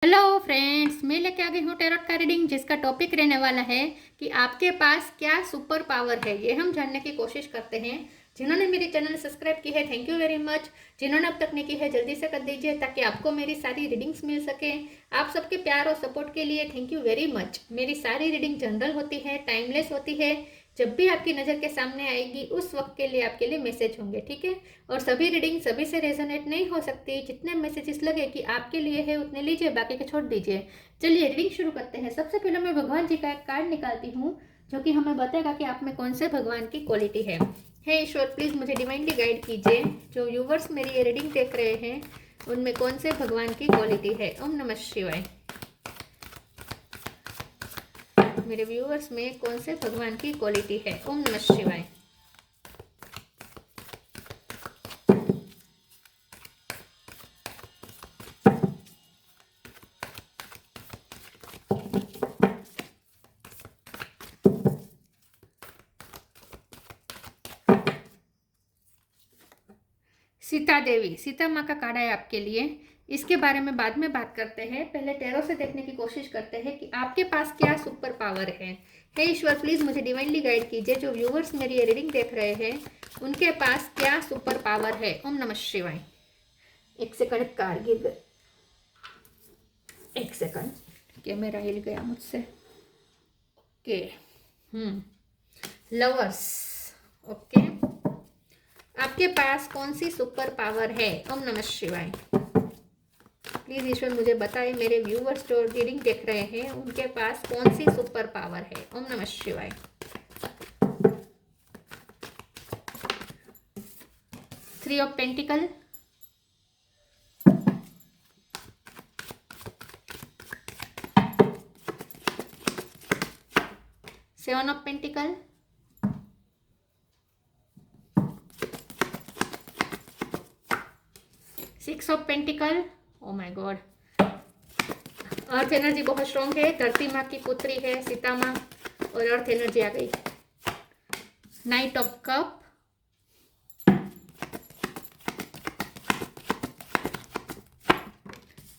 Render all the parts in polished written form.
Hello friends, मैं लेके आ गई हूँ टैरोट का रीडिंग जिसका टॉपिक रहने वाला है कि आपके पास क्या सुपर पावर है। ये हम जानने की कोशिश करते हैं। जिन्होंने मेरे चैनल सब्सक्राइब की है, थैंक यू वेरी मच। जिन्होंने अब तक नहीं की है, जल्दी से कर दीजिए ताकि आपको मेरी सारी रीडिंग्स मिल सके। आप सबके प्यार और सपोर्ट के लिए थैंक यू वेरी मच। मेरी सारी रीडिंग जनरल होती है, टाइमलेस होती है। जब भी आपकी नज़र के सामने आएगी उस वक्त के लिए आपके लिए मैसेज होंगे, ठीक है। और सभी रीडिंग सभी से रेजोनेट नहीं हो सकती। जितने मैसेजेस लगे कि आपके लिए है उतने लीजिए, बाकी के छोड़ दीजिए। चलिए रीडिंग शुरू करते हैं। सबसे पहले मैं भगवान जी का एक कार्ड निकालती हूँ जो कि हमें बताएगा कि आप में कौन से भगवान की क्वालिटी है। हे ईश्वर, प्लीज़ मुझे डिवाइनली गाइड कीजिए। जो व्यूवर्स मेरी ये रीडिंग देख रहे हैं उनमें कौन से भगवान की क्वालिटी है। ओम नमः शिवाय। मेरे व्यूवर्स में कौन से भगवान की क्वालिटी है। ओम नमः शिवाय। सीता देवी, सीता माँ का कार्ड है आपके लिए। इसके बारे में बाद में बात करते हैं। पहले टैरो से देखने की कोशिश करते हैं कि आपके पास क्या सुपर पावर है। हे ईश्वर, प्लीज़ मुझे डिवाइनली गाइड कीजिए। जो व्यूवर्स मेरी ये रीडिंग देख रहे हैं उनके पास क्या सुपर पावर है। ओम नमः शिवाय। एक सेकंड, कार्ड गिर गए। एक सेकंड, कैमरा हिल गया मुझसे। Okay, lovers. ओके, आपके पास कौन सी सुपर पावर है। ओम नमः शिवाय। प्लीज ईश्वर मुझे बताएं, मेरे व्यूवर्स जो रीडिंग देख रहे हैं उनके पास कौन सी सुपर पावर है। ओम नमः शिवाय। Three of pentacle, seven of pentacle, six of pentacle. Oh my God, earth energy बहुत स्ट्रॉन्ग है। धरती माँ की पुत्री है सीता माँ और अर्थ एनर्जी आ गई। Night of cup,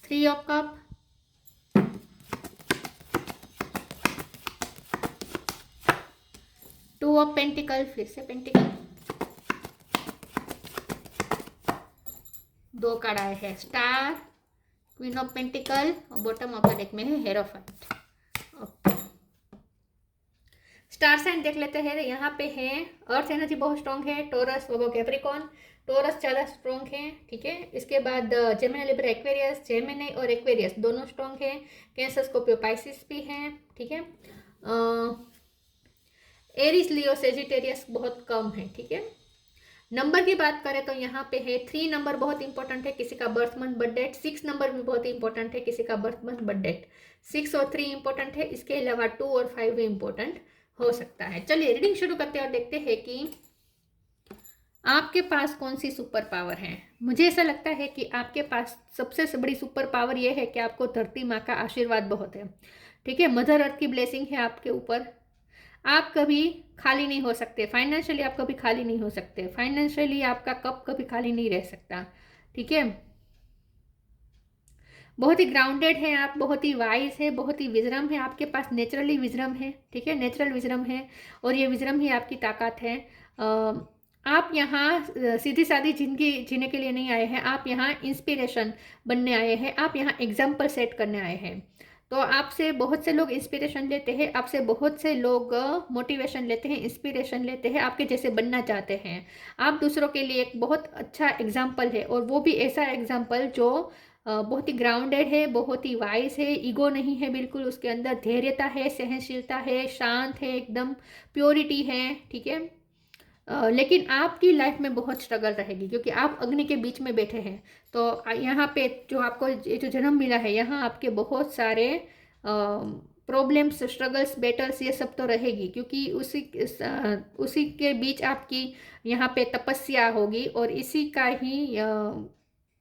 three of cup, two of pentacle, फिर से पेंटिकल। दो कार्ड आए हैं, स्टार, क्वीन ऑफ पेंटिकल और बॉटम ऑफ द डेक में है हेरोफाइट। ओके, स्टार साइन देख लेते हैं। यहाँ पे है अर्थ एनर्जी बहुत स्ट्रॉन्ग है। टोरस, वो कैप्रिकॉन। टोरस ज़्यादा स्ट्रॉन्ग है, ठीक है। इसके बाद जेमिनी, लिब्रा, एक्वेरियस। जेमिनी और एक्वेरियस दोनों स्ट्रॉन्ग है। कैंसर, स्कॉर्पियो, पाइसिस भी है, ठीक है। एरिस, लियो, सेजिटेरियस बहुत कम है, ठीक है। नंबर की बात करें तो यहाँ पे है 3 नंबर बहुत इंपॉर्टेंट है किसी का birth month birth date. 6 number भी बहुत इंपॉर्टेंट है किसी का बर्थ मंथ बर्थ डेट। 6 और 3 इंपॉर्टेंट है, इसके अलावा 2 और 5 भी इंपॉर्टेंट हो सकता है। चलिए रीडिंग शुरू करते हैं और देखते हैं कि आपके पास कौन सी सुपर पावर है। मुझे ऐसा लगता है कि आपके पास सबसे बड़ी सुपर पावर यह है कि आपको धरती माँ का आशीर्वाद बहुत है, ठीक है। मदर अर्थ की ब्लेसिंग है आपके ऊपर। आप कभी खाली नहीं हो सकते। फाइनेंशियली आप कभी खाली नहीं हो सकते। फाइनेंशियली आपका कप कभी खाली नहीं रह सकता, ठीक है। बहुत ही ग्राउंडेड है आप, बहुत ही वाइज है, बहुत ही विजरम है। आपके पास नेचुरली विजरम है, ठीक है, नेचुरल विजरम है और ये विजरम ही आपकी ताकत है। आप यहाँ सीधी सादी जिंदगी जीने के लिए नहीं आए हैं। आप यहाँ इंस्पिरेशन बनने आए हैं। आप यहाँ एग्जाम्पल सेट करने आए हैं। तो आपसे बहुत से लोग इंस्पिरेशन लेते हैं, आपसे बहुत से लोग मोटिवेशन लेते हैं, इंस्पिरेशन लेते हैं, आपके जैसे बनना चाहते हैं। आप दूसरों के लिए एक बहुत अच्छा एग्जाम्पल है और वो भी ऐसा एग्जाम्पल जो बहुत ही ग्राउंडेड है, बहुत ही वाइज है, ईगो नहीं है बिल्कुल, उसके अंदर धैर्यता है, सहनशीलता है, शांत है, एकदम प्योरिटी है, ठीक है। लेकिन आपकी लाइफ में बहुत स्ट्रगल रहेगी क्योंकि आप अग्नि के बीच में बैठे हैं। तो यहाँ पे जो आपको ये जो जन्म मिला है, यहाँ आपके बहुत सारे प्रॉब्लम्स, स्ट्रगल्स, बैटल्स ये सब तो रहेगी क्योंकि उसी के बीच आपकी यहाँ पे तपस्या होगी और इसी का ही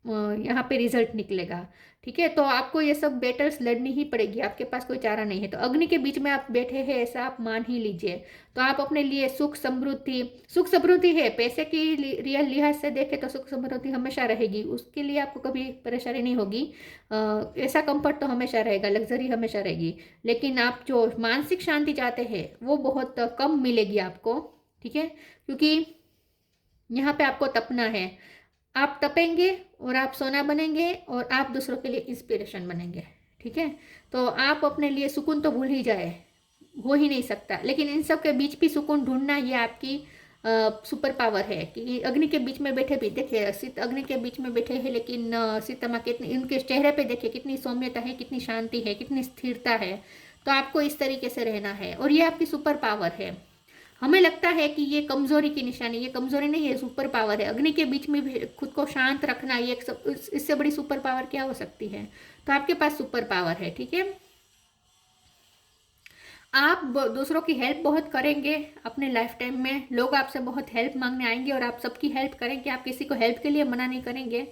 यहाँ पे रिजल्ट निकलेगा, ठीक है। तो आपको ये सब बैटल्स लड़नी ही पड़ेगी, आपके पास कोई चारा नहीं है। तो अग्नि के बीच में आप बैठे हैं ऐसा आप मान ही लीजिए। तो आप अपने लिए सुख समृद्धि है, पैसे की रियल लिहाज से देखें तो सुख समृद्धि हमेशा रहेगी, उसके लिए आपको कभी परेशानी नहीं होगी। ऐसा कंफर्ट तो हमेशा रहेगा, लग्जरी हमेशा रहेगी। लेकिन आप जो मानसिक शांति चाहते हैं वो बहुत कम मिलेगी आपको, ठीक है। क्योंकि यहाँ पे आपको तपना है, आप तपेंगे और आप सोना बनेंगे और आप दूसरों के लिए इंस्पिरेशन बनेंगे, ठीक है। तो आप अपने लिए सुकून तो भूल ही जाए, हो ही नहीं सकता। लेकिन इन सब के बीच भी सुकून ढूंढना ये आपकी सुपर पावर है कि अग्नि के बीच में बैठे भी देखिए, अग्नि के बीच में बैठे हैं लेकिन सीता माँ कितनी, उनके चेहरे पे देखिए कितनी सौम्यता है, कितनी शांति है, कितनी स्थिरता है। तो आपको इस तरीके से रहना है और ये आपकी सुपर पावर है। हमें लगता है कि ये कमजोरी की निशानी, ये कमजोरी नहीं है, सुपर पावर है। अग्नि के बीच में भी खुद को शांत रखना, ये इससे बड़ी सुपर पावर क्या हो सकती है। तो आपके पास सुपर पावर है, ठीक है। आप दूसरों की हेल्प बहुत करेंगे अपने लाइफ टाइम में, लोग आपसे बहुत हेल्प मांगने आएंगे और आप सबकी हेल्प करेंगे, आप किसी को हेल्प के लिए मना नहीं करेंगे।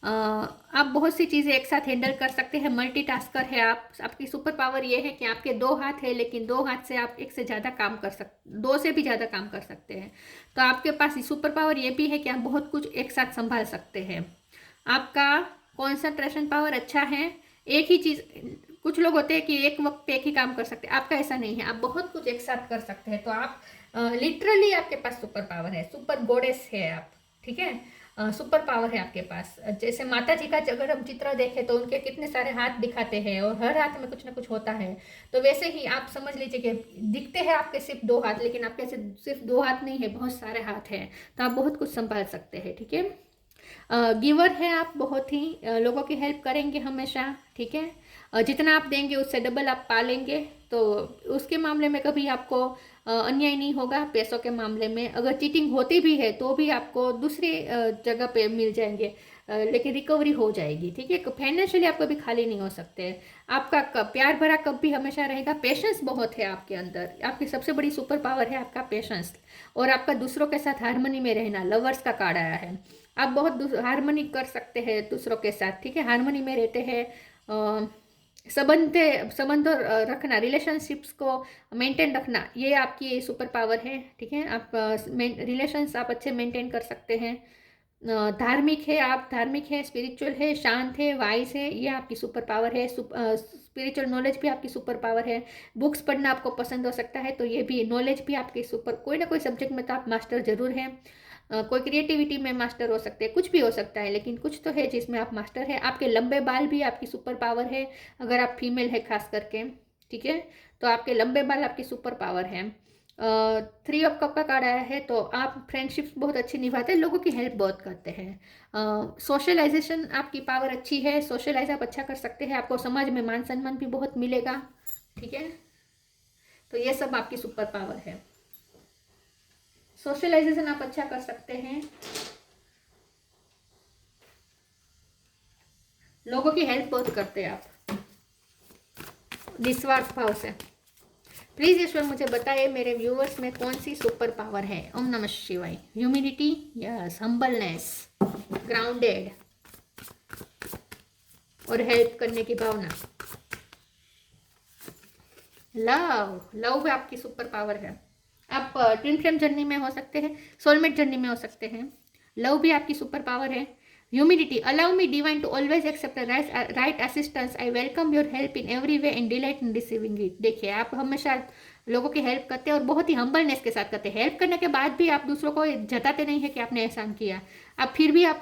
आप बहुत सी चीज़ें एक साथ हैंडल कर सकते हैं, मल्टीटास्कर है आप। आपकी सुपर पावर ये है कि आपके 2 हाथ है, लेकिन 2 हाथ से आप एक से ज़्यादा काम कर सकते, 2 से भी ज़्यादा काम कर सकते हैं। तो आपके पास सुपर पावर ये भी है कि आप बहुत कुछ एक साथ संभाल सकते हैं। आपका कंसंट्रेशन पावर अच्छा है, एक ही चीज़, कुछ लोग होते हैं कि एक वक्त पे एक ही काम कर सकते हैं, आपका ऐसा नहीं है, आप बहुत कुछ एक साथ कर सकते हैं। तो आप लिटरली आपके पास सुपर पावर है, सुपर गॉडेस है आप, ठीक है। सुपर पावर है आपके पास। जैसे माता जी का अगर हम चित्र देखें तो उनके कितने सारे हाथ दिखाते हैं और हर हाथ में कुछ ना कुछ होता है। तो वैसे ही आप समझ लीजिए कि दिखते हैं आपके सिर्फ 2 हाथ, लेकिन आपके सिर्फ 2 हाथ नहीं है, बहुत सारे हाथ हैं। तो आप बहुत कुछ संभाल सकते हैं, ठीक है। गिवर है आप, बहुत ही लोगों की हेल्प करेंगे हमेशा, ठीक है। जितना आप देंगे उससे डबल आप पालेंगे। तो उसके मामले में कभी आपको अन्याय नहीं होगा। पैसों के मामले में अगर चीटिंग होती भी है तो भी आपको दूसरी जगह पे मिल जाएंगे, लेकिन रिकवरी हो जाएगी, ठीक है। फाइनेंशियली आप कभी खाली नहीं हो सकते। आपका प्यार भरा कब भी हमेशा रहेगा। पेशेंस बहुत है आपके अंदर, आपकी सबसे बड़ी सुपर पावर है आपका पेशेंस। और आपका दूसरों के साथ हारमोनी में रहना, लवर्स का कार्ड आया है। आप बहुत हारमोनी कर सकते हैं दूसरों के साथ, ठीक है। हारमोनी में रहते हैं, संबंध रखना, रिलेशनशिप्स को मेंटेन रखना, ये आपकी सुपर पावर है, ठीक है। आप रिलेशंस आप अच्छे मेंटेन कर सकते हैं। धार्मिक है आप, धार्मिक है, स्पिरिचुअल है, शांत है, वाइज है, ये आपकी सुपर पावर है। स्पिरिचुअल नॉलेज भी आपकी सुपर पावर है। बुक्स पढ़ना आपको पसंद हो सकता है तो ये भी नॉलेज भी आपकी सुपर, कोई ना कोई सब्जेक्ट में तो आप मास्टर जरूर हैं। कोई क्रिएटिविटी में मास्टर हो सकते हैं, कुछ भी हो सकता है, लेकिन कुछ तो है जिसमें आप मास्टर है। आपके लंबे बाल भी आपकी सुपर पावर है, अगर आप फीमेल है खास करके, ठीक है। तो आपके लंबे बाल आपकी सुपर पावर है। 3 ऑफ कप का कार्ड आया है, तो आप फ्रेंडशिप्स बहुत अच्छी निभाते हैं, लोगों की हेल्प बहुत करते हैं। सोशलाइजेशन आपकी पावर अच्छी है, सोशलाइज आप अच्छा कर सकते हैं, आपको समाज में मान सम्मान भी बहुत मिलेगा, ठीक है। तो ये सब आपकी सुपर पावर है। सोशलाइजेशन आप अच्छा कर सकते हैं, लोगों की हेल्प बहुत करते हैं आप निस्वार्थ भाव से। प्लीज ईश्वर मुझे बताइए मेरे व्यूअर्स में कौन सी सुपर पावर है। ओम नमः शिवाय। ह्यूमिडिटी, यस, हम्बलनेस, ग्राउंडेड और हेल्प करने की भावना। लव, लव भी आपकी सुपर पावर है। आप ट्विन फ्लेम जर्नी में हो सकते हैं, सोलमेट जर्नी में हो सकते हैं, लव भी आपकी सुपर पावर है। Humidity, allow me divine to always accept right assistance, I welcome your help in every way and delight in receiving it. देखिए आप हमेशा लोगों की हेल्प करते हैं और बहुत ही हम्बलनेस के साथ करते हैं। हेल्प करने के बाद भी आप दूसरों को जताते नहीं है कि आपने एहसान किया, आप फिर भी आप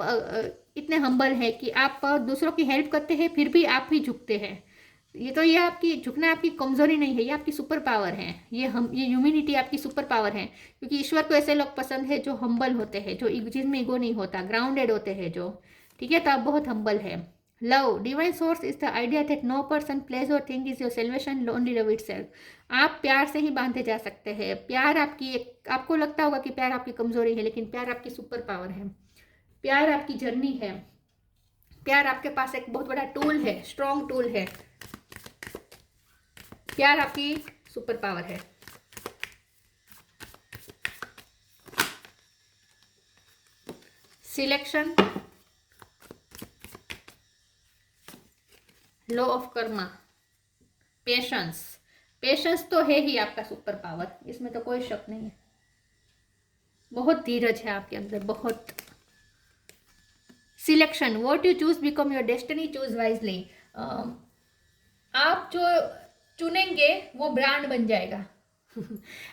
इतने हम्बल है कि आप दूसरों की हेल्प करते हैं, फिर भी आप ही झुकते हैं। ये आपकी झुकना आपकी कमजोरी नहीं है, ये आपकी सुपर पावर है। ये ह्यूमिनिटी आपकी सुपर पावर है, क्योंकि ईश्वर को ऐसे लोग पसंद है जो हम्बल होते हैं, जो जिनमें ईगो नहीं होता, ग्राउंडेड होते हैं जो, ठीक है। तो आप बहुत हम्बल है। Love, divine source is the idea that no person place or thing is your salvation, only love itself. आप प्यार से ही बांधे जा सकते हैं। प्यार आपकी आपको लगता होगा कि प्यार आपकी कमजोरी है, लेकिन प्यार आपकी सुपर पावर है। प्यार आपकी जर्नी है। प्यार आपके पास एक बहुत बड़ा टूल है, स्ट्रॉन्ग टूल है। प्यार आपकी सुपर पावर है। Selection, law of Karma, patience. Patience तो है ही आपका सुपर पावर, इसमें तो कोई शक नहीं है। बहुत धीरज है आपके अंदर, बहुत। Selection, what you choose become your destiny, choose wisely. आप जो चुनेंगे वो ब्रांड बन जाएगा।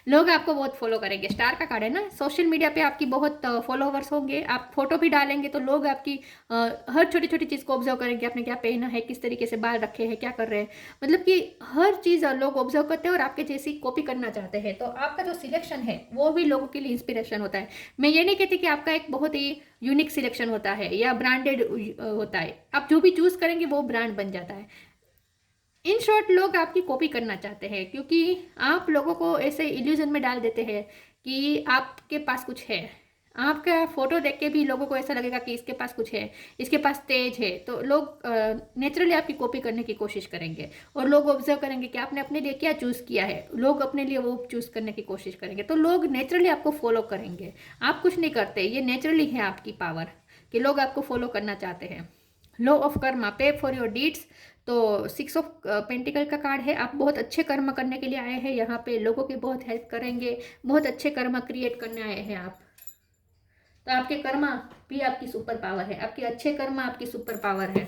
लोग आपको बहुत फॉलो करेंगे। स्टार का कार्ड है ना, सोशल मीडिया पे आपकी बहुत फॉलोवर्स होंगे। आप फोटो भी डालेंगे तो लोग आपकी हर छोटी छोटी चीज़ को ऑब्जर्व करेंगे। आपने क्या पहना है, किस तरीके से बाल रखे हैं, क्या कर रहे हैं, मतलब कि हर चीज़ लोग ऑब्जर्व करते हैं और आपके जैसी कॉपी करना चाहते हैं। तो आपका जो सिलेक्शन है वो भी लोगों के लिए इंस्पिरेशन होता है। मैं ये नहीं कहती कि आपका एक बहुत ही यूनिक सिलेक्शन होता है या ब्रांडेड होता है। आप जो भी चूज़ करेंगे वो ब्रांड बन जाता है। इन शॉर्ट, लोग आपकी कॉपी करना चाहते हैं क्योंकि आप लोगों को ऐसे इल्यूजन में डाल देते हैं कि आपके पास कुछ है। आपका फोटो देख के भी लोगों को ऐसा लगेगा कि इसके पास कुछ है, इसके पास तेज है, तो लोग नेचुरली आपकी कॉपी करने की कोशिश करेंगे। और लोग ऑब्जर्व करेंगे कि आपने अपने लिए क्या चूज़ किया है, लोग अपने लिए वो चूज़ करने की कोशिश करेंगे, तो लोग नेचुरली आपको फॉलो करेंगे। आप कुछ नहीं करते, ये नेचुरली है आपकी पावर कि लोग आपको फॉलो करना चाहते हैं। लॉ ऑफ कर्मा, पे फॉर योर डीड्स। तो 6 ऑफ पेंटिकल का कार्ड है। आप बहुत अच्छे कर्म करने के लिए आए हैं यहाँ पे, लोगों की बहुत हेल्प करेंगे, बहुत अच्छे कर्म क्रिएट करने आए हैं आप। तो आपके कर्मा भी आपकी सुपर पावर है, आपके अच्छे कर्म आपकी सुपर पावर है।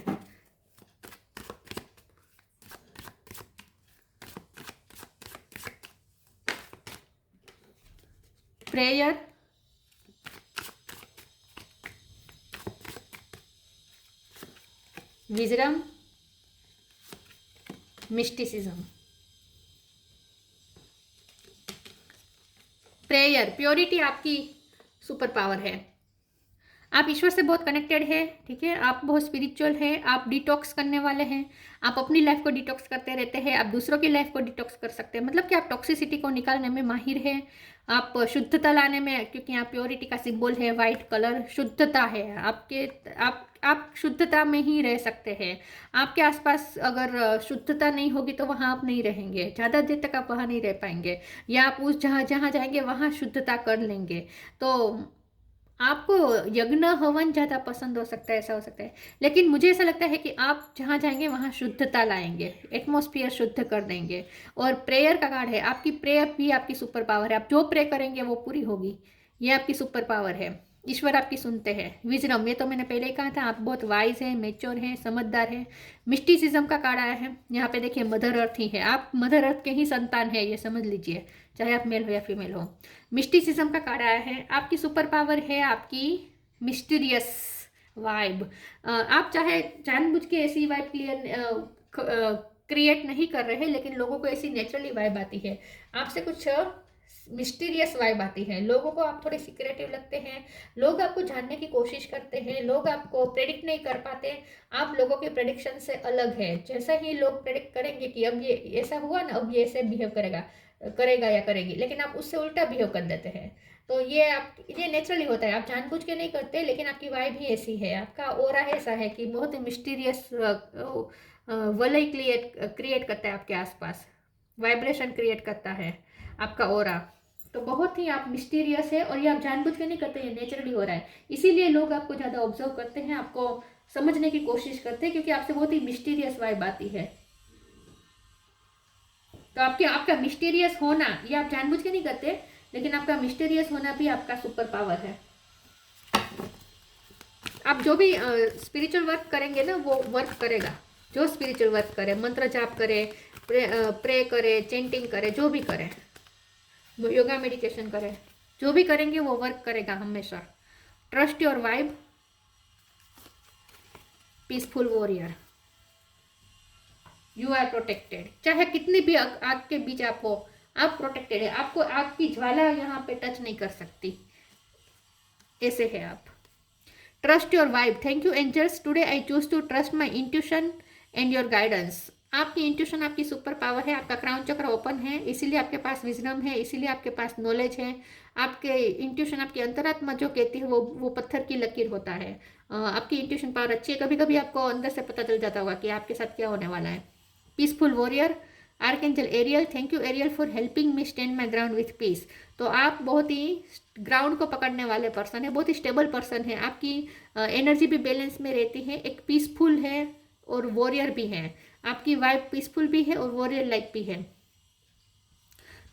Prayer, wisdom, mysticism. Prayer, purity आपकी सुपर पावर है। आप ईश्वर से बहुत कनेक्टेड है, ठीक है, आप बहुत स्पिरिचुअल है, आप डिटॉक्स करने वाले हैं। आप अपनी लाइफ को डिटॉक्स करते रहते हैं, आप दूसरों की लाइफ को डिटॉक्स कर सकते हैं, मतलब कि आप टॉक्सिसिटी को निकालने में माहिर है। आप शुद्धता लाने में, क्योंकि यहाँ प्योरिटी का सिंबल है वाइट कलर, शुद्धता है आपके। आप शुद्धता में ही रह सकते हैं। आपके आसपास अगर शुद्धता नहीं होगी तो वहाँ आप नहीं रहेंगे, ज़्यादा देर तक आप वहाँ नहीं रह पाएंगे, या आप उस जहाँ जहाँ जाएंगे वहाँ शुद्धता कर लेंगे। तो आपको यज्ञ हवन ज़्यादा पसंद हो सकता है, ऐसा हो सकता है। लेकिन मुझे ऐसा लगता है कि आप जहाँ जाएंगे वहाँ शुद्धता लाएंगे, एटमॉस्फेयर शुद्ध कर देंगे। और प्रेयर का कार्ड है, आपकी प्रेयर भी आपकी सुपर पावर है। आप जो प्रे करेंगे वो पूरी होगी, ये आपकी सुपर पावर है। ईश्वर आपकी सुनते हैं। विजडम, ये तो मैंने पहले ही कहा था, आप बहुत वाइज हैं, मेच्योर हैं, समझदार हैं। मिस्टिसिज्म का कार्ड आया है, यहाँ पे देखिए मदर अर्थ ही है, आप मदर अर्थ के ही संतान है, ये समझ लीजिए, चाहे आप मेल हो या फीमेल हो। मिस्टिसिज्म का कार्ड आया है, आपकी सुपर पावर है आपकी मिस्टीरियस वाइब। आप चाहे जानबूझ के ऐसी वाइब क्रिएट नहीं कर रहे हैं, लेकिन लोगों को ऐसी नेचुरली वाइब आती है, आपसे कुछ मिस्टीरियस वाइब आती है। लोगों को आप थोड़े सीक्रेटिव लगते हैं, लोग आपको जानने की कोशिश करते हैं, लोग आपको प्रेडिक्ट नहीं कर पाते। आप लोगों के प्रेडिक्शन से अलग है। जैसा ही लोग प्रेडिक्ट करेंगे कि अब ये ऐसा हुआ ना, अब ये ऐसे बिहेव करेगा या करेगी, लेकिन आप उससे उल्टा बिहेव कर देते हैं। तो ये नेचुरली होता है, आप जानबूझ के नहीं करते, लेकिन आपकी वाइब ही ऐसी है, आपका ऑरा ऐसा है कि बहुत ही मिस्टीरियस वलय क्रिएट करता है आपके आसपास, वाइब्रेशन क्रिएट करता है आपका ऑरा। तो बहुत ही आप मिस्टीरियस है, और ये आप जानबूझ के नहीं करते, ये नेचुरली हो रहा है। इसीलिए लोग आपको ज़्यादा ऑब्जर्व करते हैं, आपको समझने की कोशिश करते हैं, क्योंकि आपसे बहुत ही मिस्टीरियस वाइब आती है। तो आपका मिस्टीरियस होना, ये आप जानबूझ के नहीं करते, लेकिन आपका मिस्टीरियस होना भी आपका सुपर पावर है। आप जो भी स्पिरिचुअल वर्क करेंगे ना, वो वर्क करेगा। जो स्पिरिचुअल वर्क करे, मंत्र जाप करे, प्रे करे, चेंटिंग करे, जो भी करे, योगा मेडिटेशन करे, जो भी करेंगे वो वर्क करेगा हमेशा। Trust your vibe, peaceful warrior, you are protected. चाहे कितनी भी आग के बीच आप हो, आप प्रोटेक्टेड है, आपको आग की ज्वाला यहाँ पे टच नहीं कर सकती, ऐसे है आप। Trust your vibe, thank you angels, today I choose to trust my intuition and your guidance. आपकी इंट्यूशन आपकी सुपर पावर है, आपका क्राउन चक्र ओपन है, इसीलिए आपके पास विजडम है, इसीलिए आपके पास नॉलेज है। आपके इंट्यूशन, आपकी अंतरात्मा जो कहती है वो पत्थर की लकीर होता है। आपकी इंट्यूशन पावर अच्छी है, कभी कभी आपको अंदर से पता चल जाता होगा कि आपके साथ क्या होने वाला है। Peaceful warrior, archangel Ariel, thank you Ariel for helping me stand my ground with peace. तो आप बहुत ही ग्राउंड को पकड़ने वाले पर्सन है, बहुत ही स्टेबल पर्सन है, आपकी एनर्जी भी बैलेंस में रहती है, एक पीसफुल है और वॉरियर भी है। आपकी वाइफ पीसफुल भी है और वॉरियर लाइफ भी है।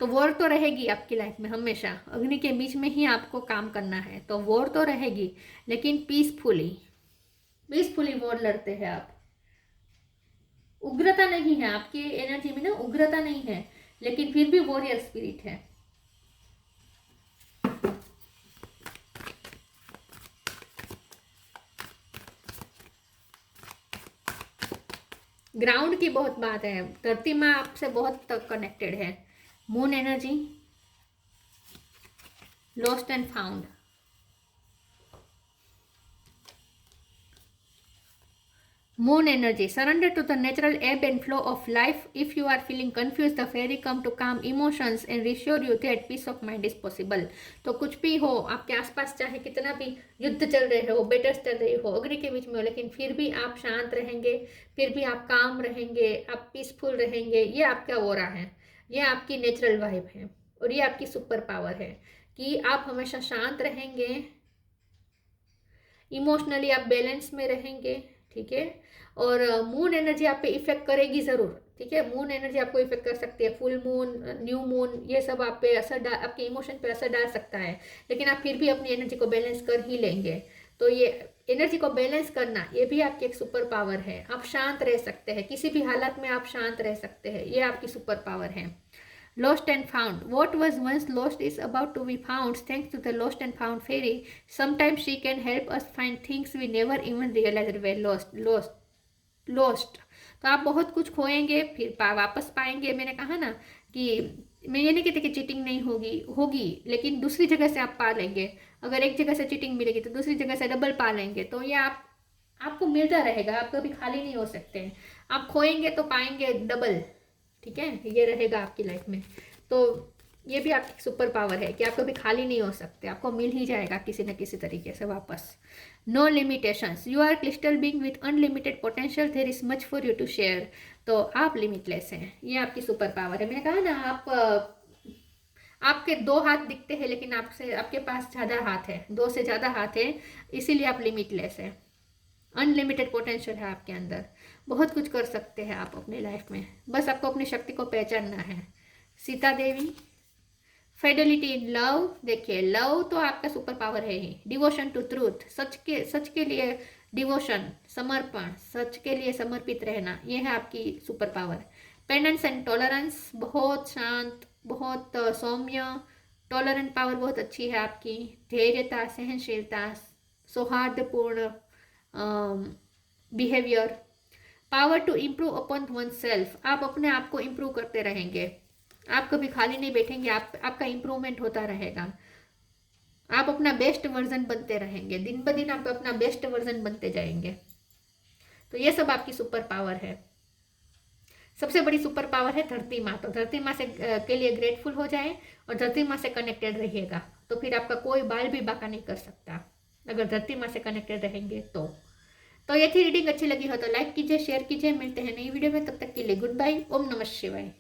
तो वॉर तो रहेगी आपकी लाइफ में हमेशा, अग्नि के बीच में ही आपको काम करना है। तो वॉर तो रहेगी, लेकिन पीसफुली पीसफुली वॉर लड़ते हैं आप। उग्रता नहीं है आपकी एनर्जी में ना, उग्रता नहीं है, लेकिन फिर भी वॉरियर स्पिरिट है। ग्राउंड की बहुत बात है, धरती माँ आपसे बहुत कनेक्टेड है। Moon energy, lost and found, moon energy, surrender to the natural ebb and flow of life. If you are feeling confused, the fairy come to calm emotions and reassure you that peace of mind is possible. तो कुछ भी हो आपके आसपास, चाहे कितना भी युद्ध चल रहे हो, बेटर्स चल रही हो, अग्नि के बीच में हो, लेकिन फिर भी आप शांत रहेंगे, फिर भी आप काम रहेंगे, आप पीसफुल रहेंगे। ये आपका ओरा है, ये आपकी नेचुरल वाइब है, और ये आपकी सुपर पावर है कि आप हमेशा शांत रहेंगे, इमोशनली आप बैलेंस में रहेंगे, ठीक है। और मून एनर्जी आप पे इफेक्ट करेगी ज़रूर, ठीक है। मून एनर्जी आपको इफेक्ट कर सकती है, फुल मून, न्यू मून, ये सब आप पे असर डाल, आपके इमोशन पे असर डाल सकता है, लेकिन आप फिर भी अपनी एनर्जी को बैलेंस कर ही लेंगे। तो ये एनर्जी को बैलेंस करना, ये भी आपकी एक सुपर पावर है। आप शांत रह सकते हैं, किसी भी हालत में आप शांत रह सकते हैं, ये आपकी सुपर पावर है। Lost and found. What was once lost is about to be found thanks to the lost and found fairy. Sometimes she can help us find things we never even realized were lost. तो आप बहुत कुछ खोएंगे, फिर वापस पाएंगे। मैंने कहा ना कि मैं ये नहीं कहती कि चीटिंग नहीं होगी, लेकिन दूसरी जगह से आप पा लेंगे। अगर एक जगह से चीटिंग मिलेगी तो दूसरी जगह से डबल पा लेंगे। तो ये आपको मिलता रहेगा, आप कभी खाली नहीं हो सकते हैं। आप खोएंगे तो पाएंगे डबल, ठीक है। ये रहेगा आपकी लाइफ में। तो ये भी आपकी सुपर पावर है कि आप कभी खाली नहीं हो सकते, आपको मिल ही जाएगा किसी न किसी तरीके से वापस। No limitations, you are crystal being with unlimited potential, there is much for you to share. तो आप लिमिटलेस हैं, ये आपकी सुपर पावर है। मैंने कहा ना, आपके 2 हाथ दिखते हैं, लेकिन आपके पास ज़्यादा हाथ है, 2 से ज़्यादा हाथ है, इसीलिए आप लिमिटलेस है। अनलिमिटेड पोटेंशियल है आपके अंदर, बहुत कुछ कर सकते हैं आप अपनी लाइफ में, बस आपको अपनी शक्ति को पहचानना है। Sita Devi, Fidelity in love, देखिए लव तो आपका सुपर पावर है ही। डिवोशन टू ट्रूथ, सच के लिए डिवोशन, समर्पण, सच के लिए समर्पित रहना, ये है आपकी super power. Pendens and tolerance, बहुत शांत, बहुत सौम्य, टॉलरेंट पावर बहुत अच्छी है आपकी। धैर्यता, सहनशीलता, सौहार्दपूर्ण behaviour, power to improve upon oneself, आप अपने आप को इम्प्रूव करते रहेंगे, आप कभी खाली नहीं बैठेंगे, आपका इम्प्रूवमेंट होता रहेगा, आप अपना बेस्ट वर्जन बनते रहेंगे, दिन ब दिन आप अपना बेस्ट वर्जन बनते जाएंगे। तो ये सब आपकी सुपर पावर है। सबसे बड़ी सुपर पावर है धरती माँ। तो धरती माँ से के लिए ग्रेटफुल हो जाए और धरती माँ से कनेक्टेड रहिएगा, तो फिर आपका कोई बाल भी बाका नहीं कर सकता अगर धरती माँ से कनेक्टेड रहेंगे तो ये थी रीडिंग। अच्छी लगी हो तो लाइक कीजिए, शेयर कीजिए। मिलते हैं नई वीडियो में, तब तक के लिए गुड बाय। ओम नमः शिवाय।